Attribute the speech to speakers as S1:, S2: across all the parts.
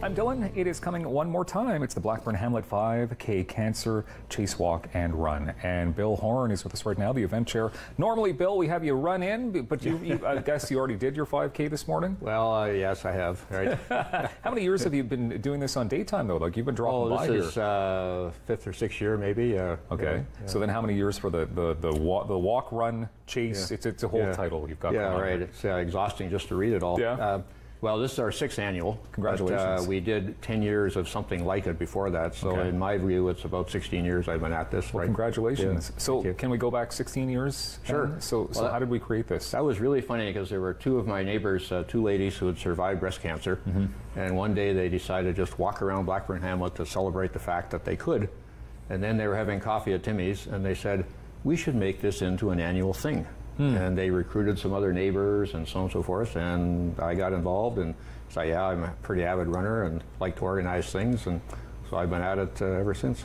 S1: I'm Dylan. It is coming one more time. It's the Blackburn Hamlet 5K Cancer Chase, Walk and Run. And Bill Horne is with us right now, the event chair. Normally, Bill, we have you run in, but I guess you already did your 5K this morning?
S2: Well, yes, I have. Right.
S1: How many years have you been doing this on daytime, though? Like, you've been dropping by here.
S2: This is fifth or sixth year, maybe.
S1: Okay. Yeah. So then how many years for the walk, run, chase?
S2: Yeah.
S1: It's a whole title you've got.
S2: Yeah, right. It's exhausting just to read it all.
S1: Yeah.
S2: Well, this is our sixth annual.
S1: Congratulations.
S2: But, we did 10 years of something like it before that. So in my view, it's about 16 years I've been at this.
S1: Well, congratulations. Yeah. So can we go back 16 years?
S2: Sure.
S1: So how did we create this?
S2: That was really funny because there were two of my neighbors, two ladies who had survived breast cancer. Mm-hmm. And one day they decided to just walk around Blackburn Hamlet to celebrate the fact that they could. And then they were having coffee at Timmy's and they said, we should make this into an annual thing. And they recruited some other neighbors and so on and so forth, and I got involved and said, yeah, I'm a pretty avid runner and like to organize things, and so I've been at it ever since.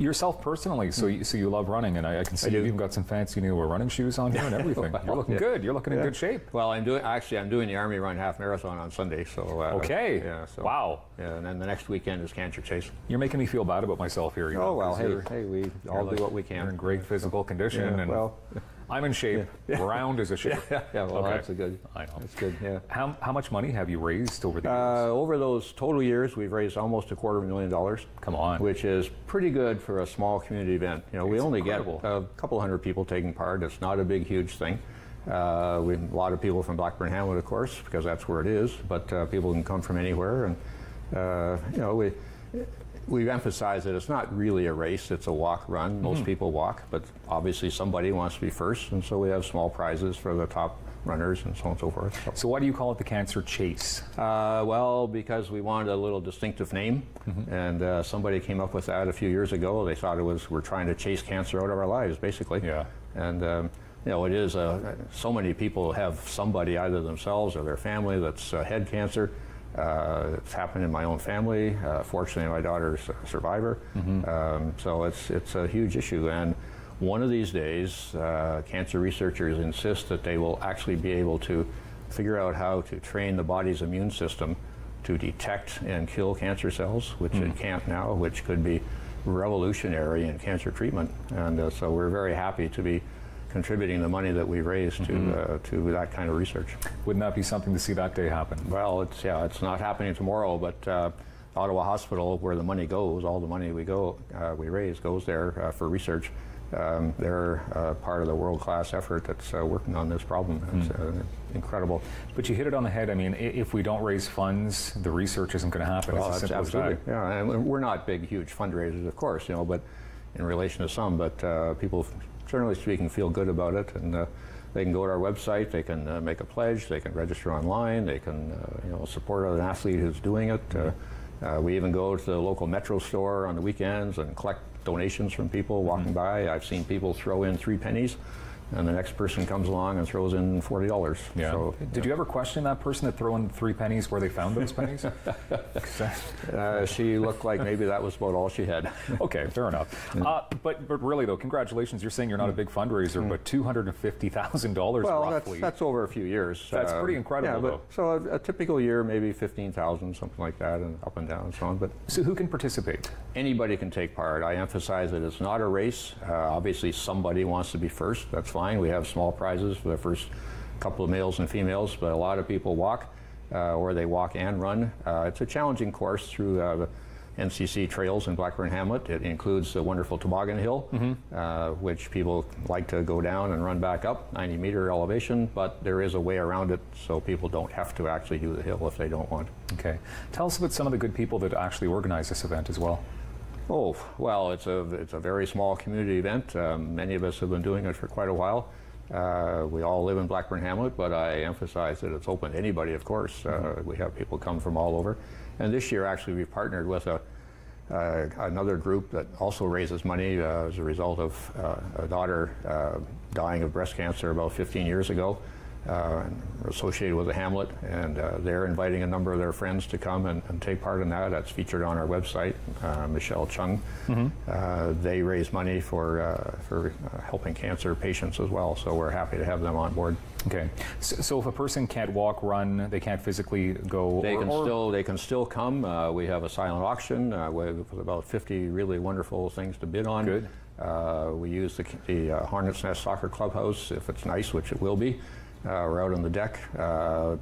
S1: Yourself personally, so you love running, and I can see you've even got some fancy new running shoes on here and everything. You're looking good. You're looking in good shape.
S2: Well, I'm doing the Army Run half marathon on Sunday. So
S1: okay.
S2: Yeah. So,
S1: wow.
S2: Yeah, and then the next weekend is Cancer Chase.
S1: You're making me feel bad about myself here.
S2: Oh well, hey, we all do what we can.
S1: You're in great physical condition, and well, I'm in shape. Round is a shape.
S2: Yeah. Well, that's a good.
S1: I know.
S2: That's good. Yeah.
S1: How much money have you raised over the years?
S2: Over those total years, we've raised almost $250,000.
S1: Come on.
S2: Which is pretty good for a small community event. You know, we only get a couple hundred people taking part. It's not a big, huge thing. We have a lot of people from Blackburn Hamlet, of course, because that's where it is. But people can come from anywhere, and you know, we've emphasized that it's not really a race, it's a walk-run. Most people walk, but obviously somebody wants to be first, and so we have small prizes for the top runners and so on and so forth.
S1: So why do you call it the Cancer Chase?
S2: Well, because we wanted a little distinctive name, and somebody came up with that a few years ago. They thought it was, we're trying to chase cancer out of our lives, basically.
S1: Yeah.
S2: And you know, it is, so many people have somebody, either themselves or their family, that's had cancer. It's happened in my own family. Fortunately, my daughter's a survivor. So it's a huge issue. And one of these days, cancer researchers insist that they will actually be able to figure out how to train the body's immune system to detect and kill cancer cells, which it can't now, which could be revolutionary in cancer treatment. And so we're very happy to be contributing the money that we raised to that kind of research.
S1: Wouldn't that be something to see that day happen?
S2: Well, it's not happening tomorrow, but Ottawa Hospital, where the money goes, all the money we raise goes there for research. They're part of the world-class effort that's working on this problem. It's incredible.
S1: But you hit it on the head. I mean, if we don't raise funds, the research isn't going to happen.
S2: Well,
S1: it's as simple as that.
S2: Yeah, and we're not big, huge fundraisers, of course, you know, but in relation to some, but people, generally speaking, feel good about it, and they can go to our website, they can make a pledge, they can register online, they can you know, support an athlete who's doing it. We even go to the local Metro store on the weekends and collect donations from people walking by. I've seen people throw in 3 pennies, and the next person comes along and throws in $40.
S1: Yeah.
S2: So,
S1: did you ever question that person that threw in 3 pennies where they found those pennies?
S2: She looked like maybe that was about all she had.
S1: Okay, fair enough. But really though, congratulations. You're saying you're not a big fundraiser, but $250,000 roughly.
S2: That's over a few years.
S1: That's pretty incredible, though.
S2: So a typical year, maybe 15,000, something like that, and up and down and so on. But
S1: so who can participate?
S2: Anybody can take part. I emphasize that it's not a race. Obviously, somebody wants to be first. That's fine. We have small prizes for the first couple of males and females, but a lot of people walk, or they walk and run. It's a challenging course through the NCC trails in Blackburn Hamlet. It includes the wonderful toboggan hill, which people like to go down and run back up, 90-meter elevation, but there is a way around it, so people don't have to actually do the hill if they don't want.
S1: Okay. Tell us about some of the good people that actually organize this event as well.
S2: Oh, well, it's a very small community event. Many of us have been doing it for quite a while. We all live in Blackburn Hamlet, but I emphasize that it's open to anybody, of course. We have people come from all over. And this year, actually, we've partnered with another group that also raises money as a result of a daughter dying of breast cancer about 15 years ago. associated with the Hamlet, and they're inviting a number of their friends to come and take part in that. That's featured on our website. Michelle Chung. They raise money for helping cancer patients as well, so we're happy to have them on board.
S1: Okay, so if a person can't walk, run, they can't physically go,
S2: they can still come. We have a silent auction with about 50 really wonderful things to bid on.
S1: Good.
S2: We use the Hornets Nest Soccer Clubhouse if it's nice, which it will be. We're out on the deck.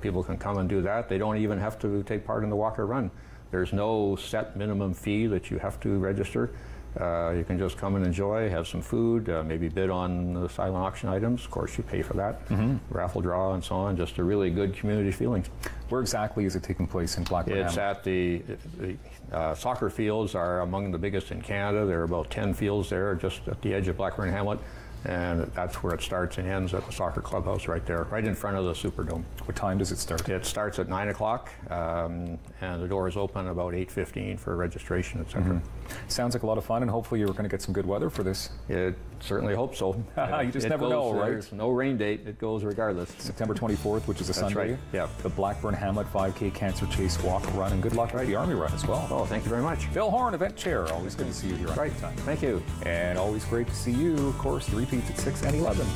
S2: People can come and do that. They don't even have to take part in the walk or run. There's no set minimum fee that you have to register. You can just come and enjoy, have some food, maybe bid on the silent auction items. Of course, you pay for that. Raffle draw and so on. Just a really good community feeling.
S1: Where exactly is it taking place in Blackburn Hamlet?
S2: It's at the soccer fields are among the biggest in Canada. There are about 10 fields there just at the edge of Blackburn Hamlet. And that's where it starts and ends, at the soccer clubhouse right there, right in front of the Superdome.
S1: What time does it start?
S2: It starts at 9 o'clock, and the doors open about 8:15 for registration, etc.
S1: Sounds like a lot of fun, and hopefully you're going to get some good weather for this.
S2: It certainly hope so.
S1: You just never know, right?
S2: There's no rain date. It goes regardless.
S1: September 24th, which is a Sunday.
S2: Right. Yeah.
S1: The Blackburn Hamlet 5K Cancer Chase Walk Run, and good luck with the Army Run as well.
S2: Oh, thank you very much.
S1: Bill Horne, event chair. Always good to see you here on
S2: Right.
S1: Time.
S2: Thank you.
S1: And always great to see you, of course, the repeats at 6 and 11.